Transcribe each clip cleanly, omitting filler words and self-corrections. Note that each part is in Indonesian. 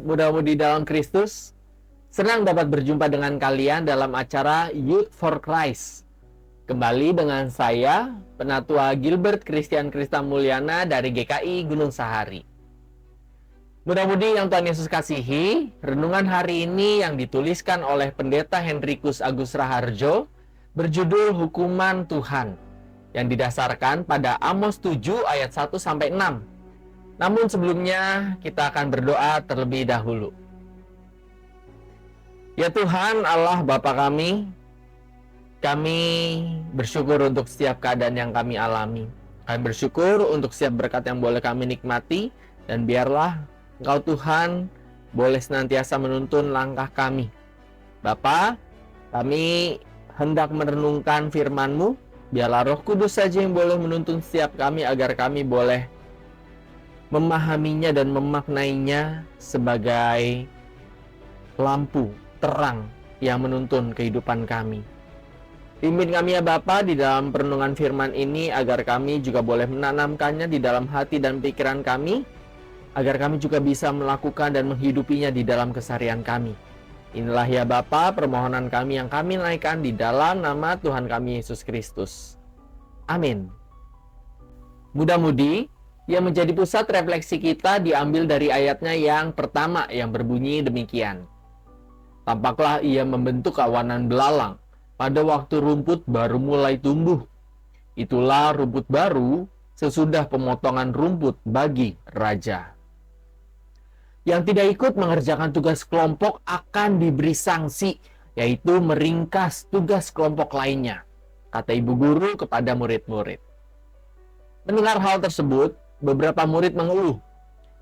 muda-mudi dalam Kristus. Senang dapat berjumpa dengan kalian dalam acara Youth for Christ. Kembali dengan saya, Penatua Gilbert Christian Krista Mulyana dari GKI Gunung Sahari. Muda-mudi yang Tuhan Yesus kasihi, renungan hari ini yang dituliskan oleh Pendeta Hendrikus Agus Raharjo berjudul Hukuman Tuhan, yang didasarkan pada Amos 7 ayat 1-6. Namun sebelumnya kita akan berdoa terlebih dahulu. Ya Tuhan Allah Bapa kami bersyukur untuk setiap keadaan yang kami alami. Kami bersyukur untuk setiap berkat yang boleh kami nikmati, dan biarlah Engkau Tuhan boleh senantiasa menuntun langkah kami. Bapa, kami hendak merenungkan firman-Mu. Biarlah Roh Kudus saja yang boleh menuntun setiap kami agar kami boleh memahaminya dan memaknainya sebagai lampu terang yang menuntun kehidupan kami. Pimpin kami ya Bapa di dalam perenungan firman ini agar kami juga boleh menanamkannya di dalam hati dan pikiran kami, agar kami juga bisa melakukan dan menghidupinya di dalam keseharian kami. Inilah ya Bapa permohonan kami yang kami naikkan di dalam nama Tuhan kami Yesus Kristus. Amin. Muda-mudi yang menjadi pusat refleksi kita diambil dari ayatnya yang pertama yang berbunyi demikian. Tampaklah ia membentuk kawanan belalang pada waktu rumput baru mulai tumbuh. Itulah rumput baru sesudah pemotongan rumput bagi raja. Yang tidak ikut mengerjakan tugas kelompok akan diberi sanksi, yaitu meringkas tugas kelompok lainnya, kata ibu guru kepada murid-murid. Mendengar hal tersebut, beberapa murid mengeluh.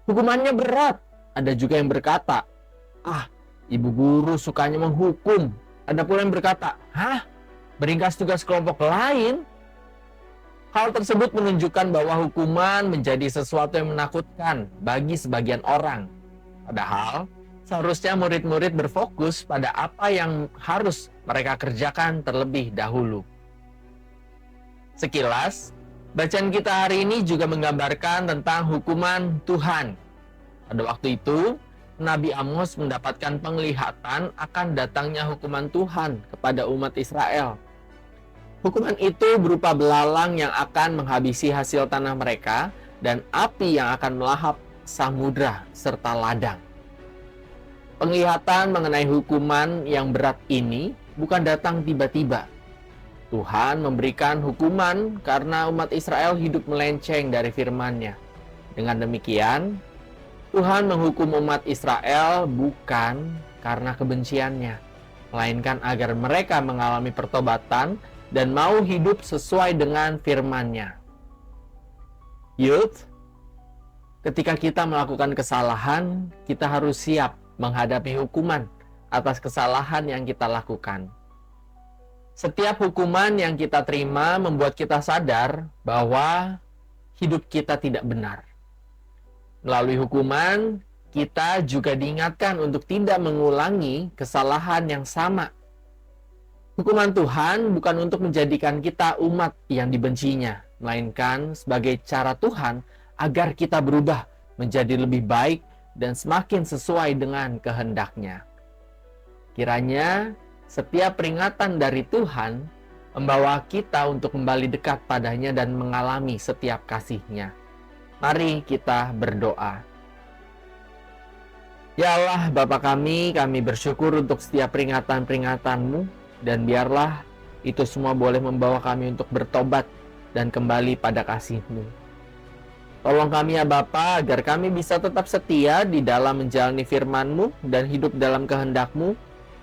Hukumannya berat. Ada juga yang berkata, ibu guru sukanya menghukum. Ada pula yang berkata, meringkas tugas kelompok lain? Hal tersebut menunjukkan bahwa hukuman menjadi sesuatu yang menakutkan bagi sebagian orang. Padahal, seharusnya murid-murid berfokus pada apa yang harus mereka kerjakan terlebih dahulu. Sekilas, bacaan kita hari ini juga menggambarkan tentang hukuman Tuhan. Pada waktu itu, Nabi Amos mendapatkan penglihatan akan datangnya hukuman Tuhan kepada umat Israel. Hukuman itu berupa belalang yang akan menghabisi hasil tanah mereka dan api yang akan melahap samudra serta ladang. Penglihatan mengenai hukuman yang berat ini bukan datang tiba-tiba. Tuhan memberikan hukuman karena umat Israel hidup melenceng dari firman-Nya. Dengan demikian, Tuhan menghukum umat Israel bukan karena kebenciannya, melainkan agar mereka mengalami pertobatan dan mau hidup sesuai dengan firman-Nya. Youth, ketika kita melakukan kesalahan, kita harus siap menghadapi hukuman atas kesalahan yang kita lakukan. Setiap hukuman yang kita terima membuat kita sadar bahwa hidup kita tidak benar. Melalui hukuman, kita juga diingatkan untuk tidak mengulangi kesalahan yang sama. Hukuman Tuhan bukan untuk menjadikan kita umat yang dibencinya, melainkan sebagai cara Tuhan agar kita berubah menjadi lebih baik dan semakin sesuai dengan kehendak-Nya. Kiranya setiap peringatan dari Tuhan membawa kita untuk kembali dekat padanya dan mengalami setiap kasih-Nya. Mari kita berdoa. Ya Allah, Bapa kami bersyukur untuk setiap peringatan-peringatan-Mu, dan biarlah itu semua boleh membawa kami untuk bertobat dan kembali pada kasih-Mu. Tolong kami ya Bapa, agar kami bisa tetap setia di dalam menjalani firman-Mu dan hidup dalam kehendak-Mu,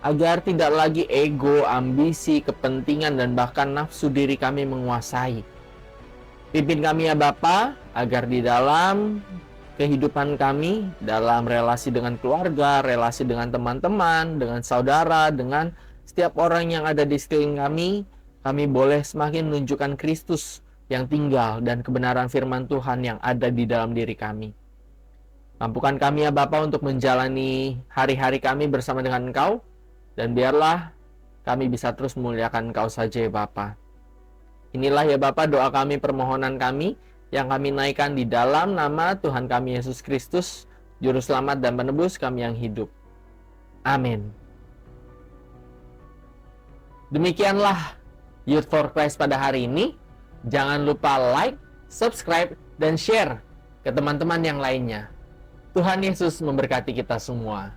agar tidak lagi ego, ambisi, kepentingan, dan bahkan nafsu diri kami menguasai. Pimpin kami ya Bapa, agar di dalam kehidupan kami, dalam relasi dengan keluarga, relasi dengan teman-teman, dengan saudara, dengan setiap orang yang ada di sekeliling kami boleh semakin menunjukkan Kristus yang tinggal dan kebenaran firman Tuhan yang ada di dalam diri kami. Mampukan kami ya Bapa untuk menjalani hari-hari kami bersama dengan Engkau, dan biarlah kami bisa terus memuliakan Engkau saja ya Bapa. Inilah ya Bapa doa kami, permohonan kami yang kami naikkan di dalam nama Tuhan kami Yesus Kristus, Juru Selamat dan Penebus kami yang hidup. Amin. Demikianlah Youth for Christ pada hari ini. Jangan lupa like, subscribe, dan share ke teman-teman yang lainnya. Tuhan Yesus memberkati kita semua.